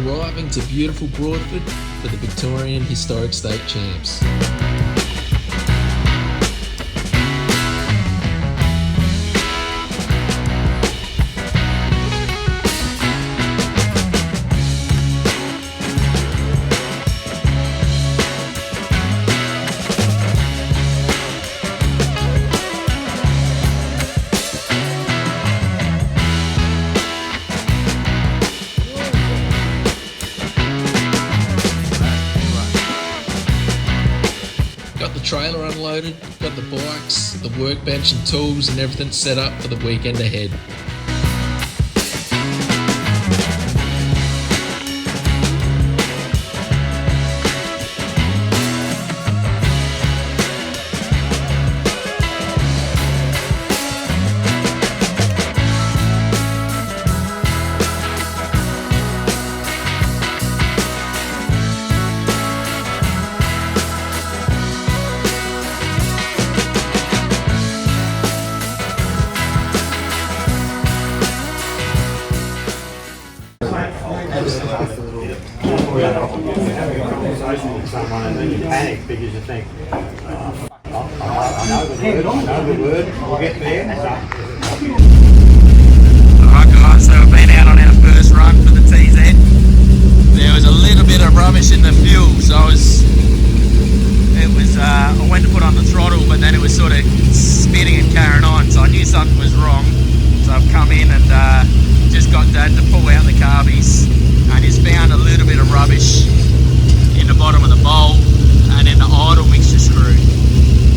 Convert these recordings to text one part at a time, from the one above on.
driving to beautiful Broadford for the Victorian Historic State Champs. Got the trailer unloaded, got the bikes, the workbench and tools and everything set up for the weekend ahead. Conversation with someone and then you panic because you think, I know the word, we'll get there. Alright guys, so we've been out on our first run for the TZ. There was a little bit of rubbish in the fuel, so I went to put on the throttle, but then it was sort of spinning and carrying on, so I knew something was wrong. So I've come in and just got Dad to pull out the carbies, and he's found a little bit of rubbish in the bottom of the bowl and in the idle mixture screw.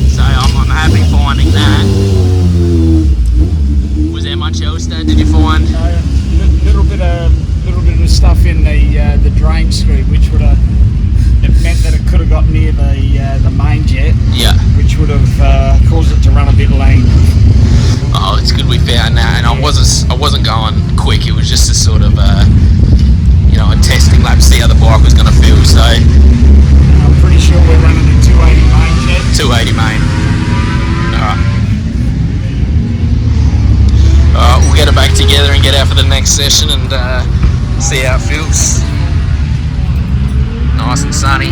So I'm happy finding that. Was there much else, Dad, did you find? Little bit of stuff in the drain screw, which would have meant that it could have got near the main jet. Yeah. Which would have caused it to run a bit lean. Oh, it's good we found that, and I wasn't going quick. It was just a sort of a testing lap, see how the bike was going to feel. So I'm pretty sure we're running a 280 main jet. 280 main. Alright, we'll get it back together and get out for the next session and see how it feels. Nice and sunny.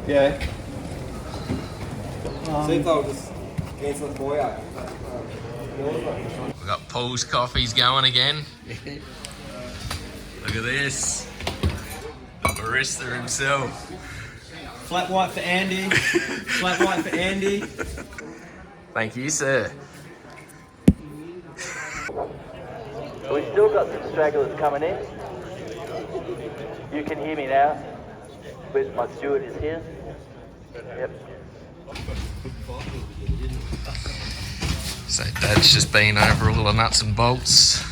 Yeah. See if they'll just cancel the boy out. We've got Paul's coffees going again. Look at this. The barista himself. Flat white for Andy. Flat white for Andy. Thank you, sir. We've still got some stragglers coming in. You can hear me now. But my steward is here. Yep. So Dad's just been over all the nuts and bolts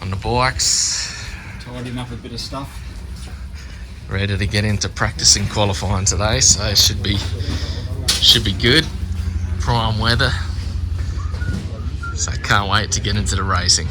on the bikes. Tidying up a bit of stuff. Ready to get into practice and qualifying today, so it should be good. Prime weather. So I can't wait to get into the racing.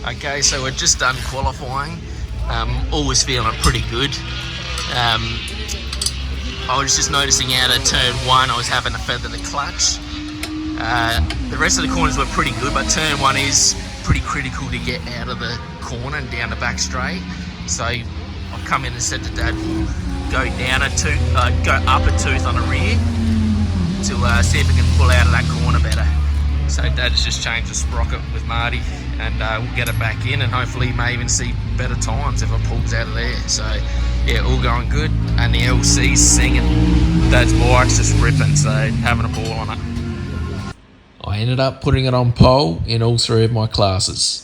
Okay, so we're just done qualifying. All was feeling pretty good. I was just noticing out of turn 1 I was having to feather the clutch. The rest of the corners were pretty good, but turn 1 is pretty critical to get out of the corner and down the back straight. So I've come in and said to Dad, go up a tooth on the rear to see if we can pull out of that corner better. So Dad's just changed the sprocket with Marty, and we'll get it back in, and hopefully may even see better times if it pulls out of there. So yeah, all going good, and the LC's singing. Dad's bike's just ripping, so having a ball on it. I ended up putting it on pole in all 3 of my classes.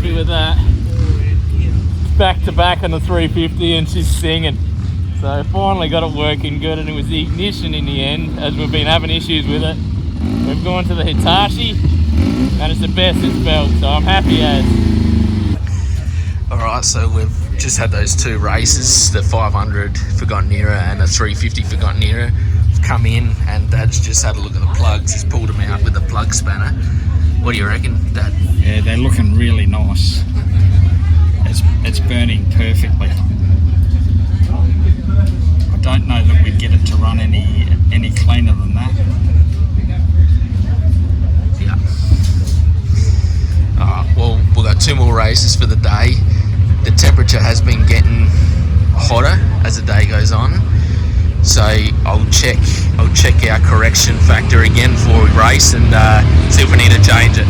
With that, back to back on the 350, and she's singing. So finally got it working good, and it was the ignition in the end, as we've been having issues with it. We've gone to the Hitachi, and it's the best it's felt, so I'm happy as. Alright, so we've just had those two races, the 500 Forgotten Era and the 350 Forgotten Era. We've come in and Dad's just had a look at the plugs. He's pulled them out with the plug spanner. What do you reckon, Dad? Yeah, they're looking really nice. It's burning perfectly. I don't know that we'd get it to run any cleaner than that. Yeah. Alright, well, we've got two more races for the day. The temperature has been getting hotter as the day goes on, so I'll check our correction factor again before we race and see if we need to change it.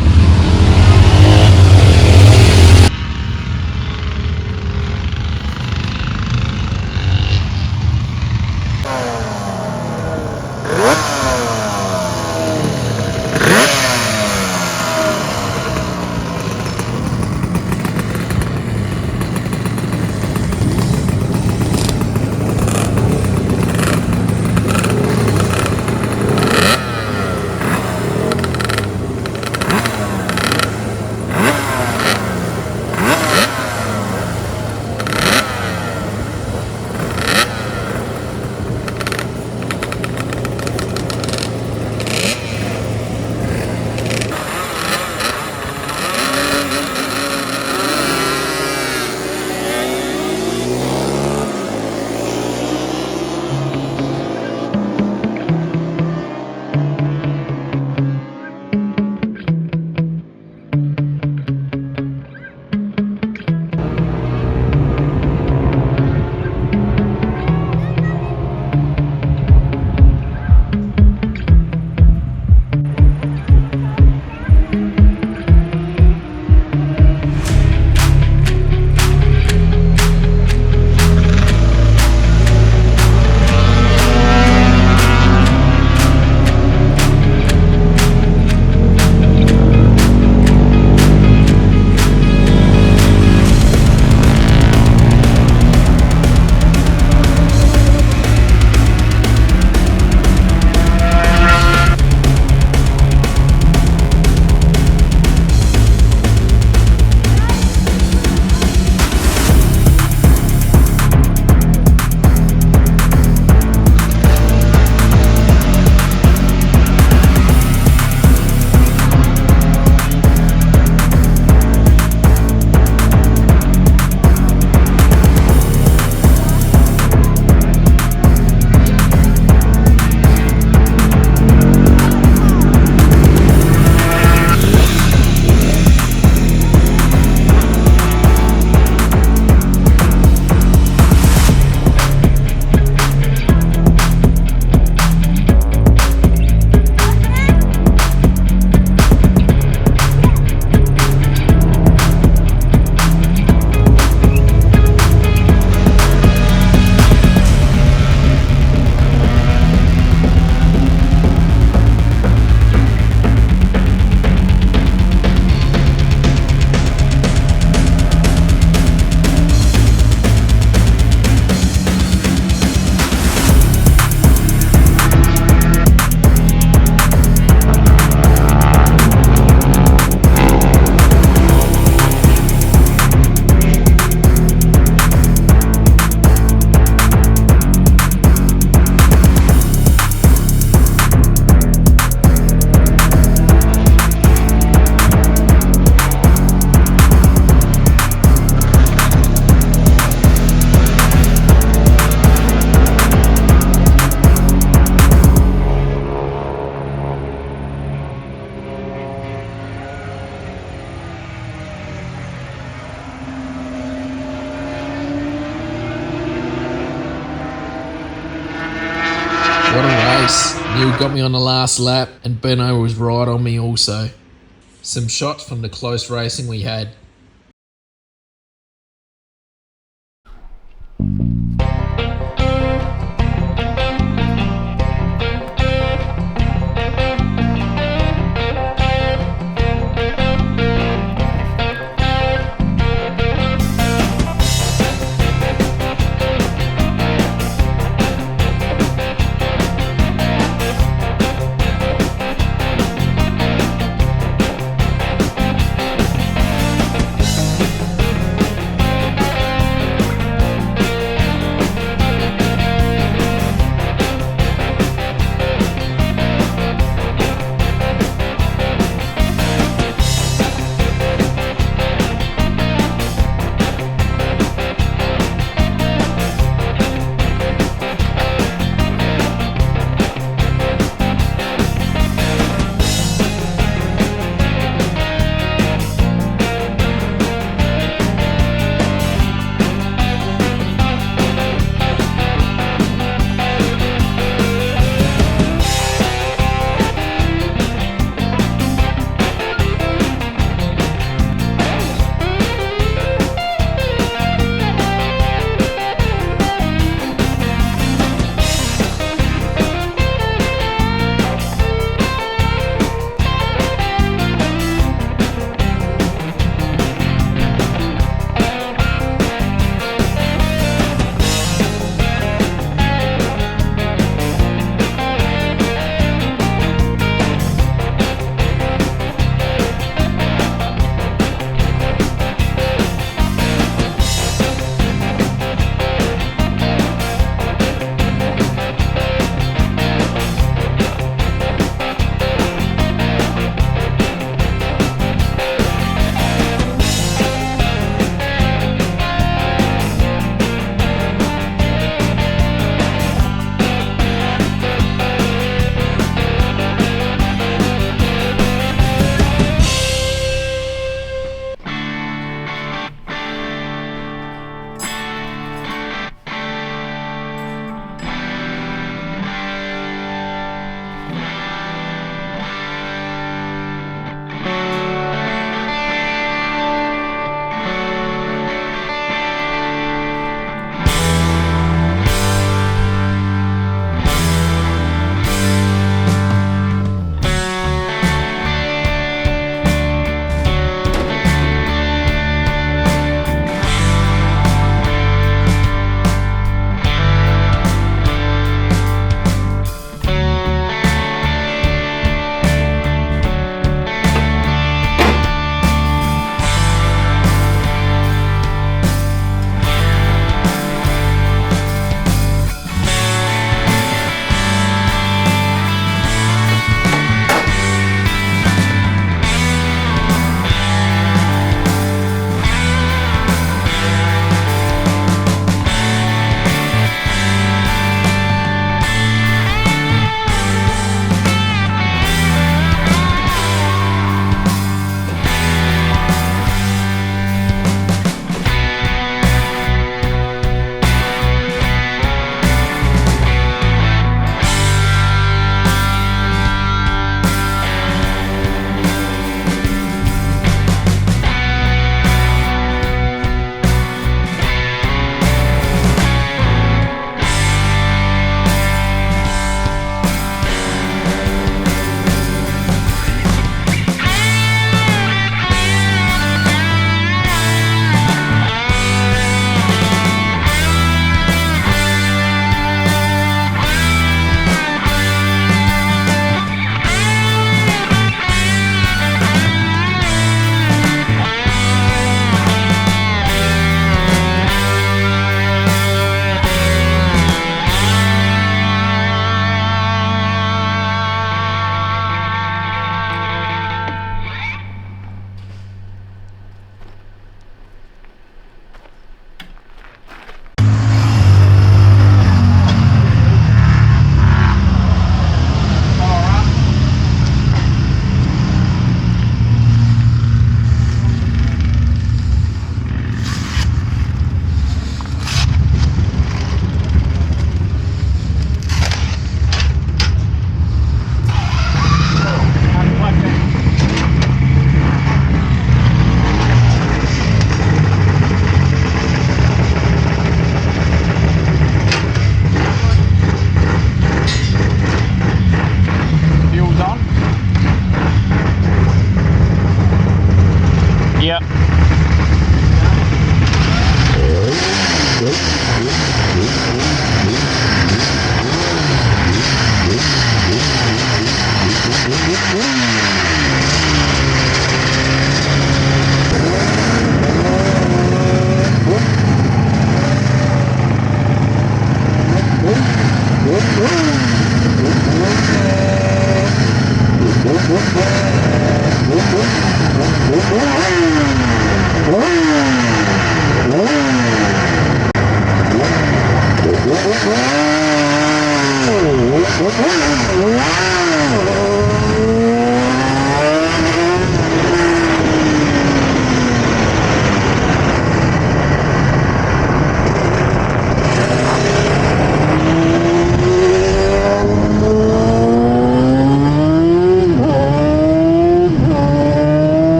What a race. Neil got me on the last lap and Benno was right on me also. Some shots from the close racing we had.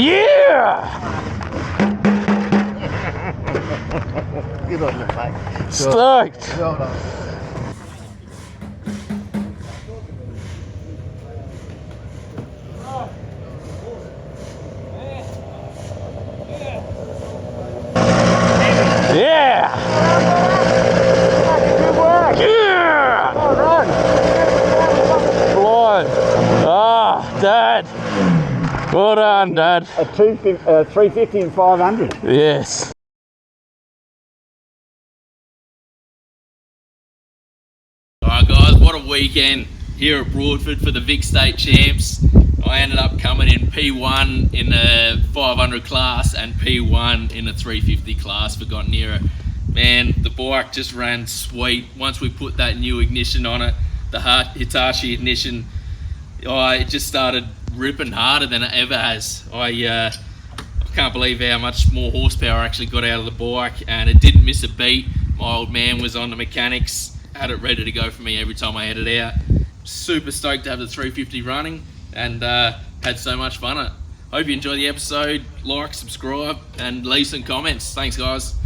Yeah! Good on you, mate. Stoked! Well done. Yeah! Good work. Yeah! Well done. Blind. Ah, Dad. Well done, Dad. A 350 and 500. Yes. Alright guys, what a weekend here at Broadford for the VIC State Champs. I ended up coming in P1 in the 500 class and P1 in the 350 class for Gottnera. Man, the bike just ran sweet. Once we put that new ignition on it, the Hitachi ignition, it just started ripping harder than it ever has. I can't believe how much more horsepower I actually got out of the bike, and it didn't miss a beat. My old man was on the mechanics, had it ready to go for me every time I headed out. Super stoked to have the 350 running, and had so much fun. Hope you enjoyed the episode. Like, subscribe, and leave some comments. Thanks guys.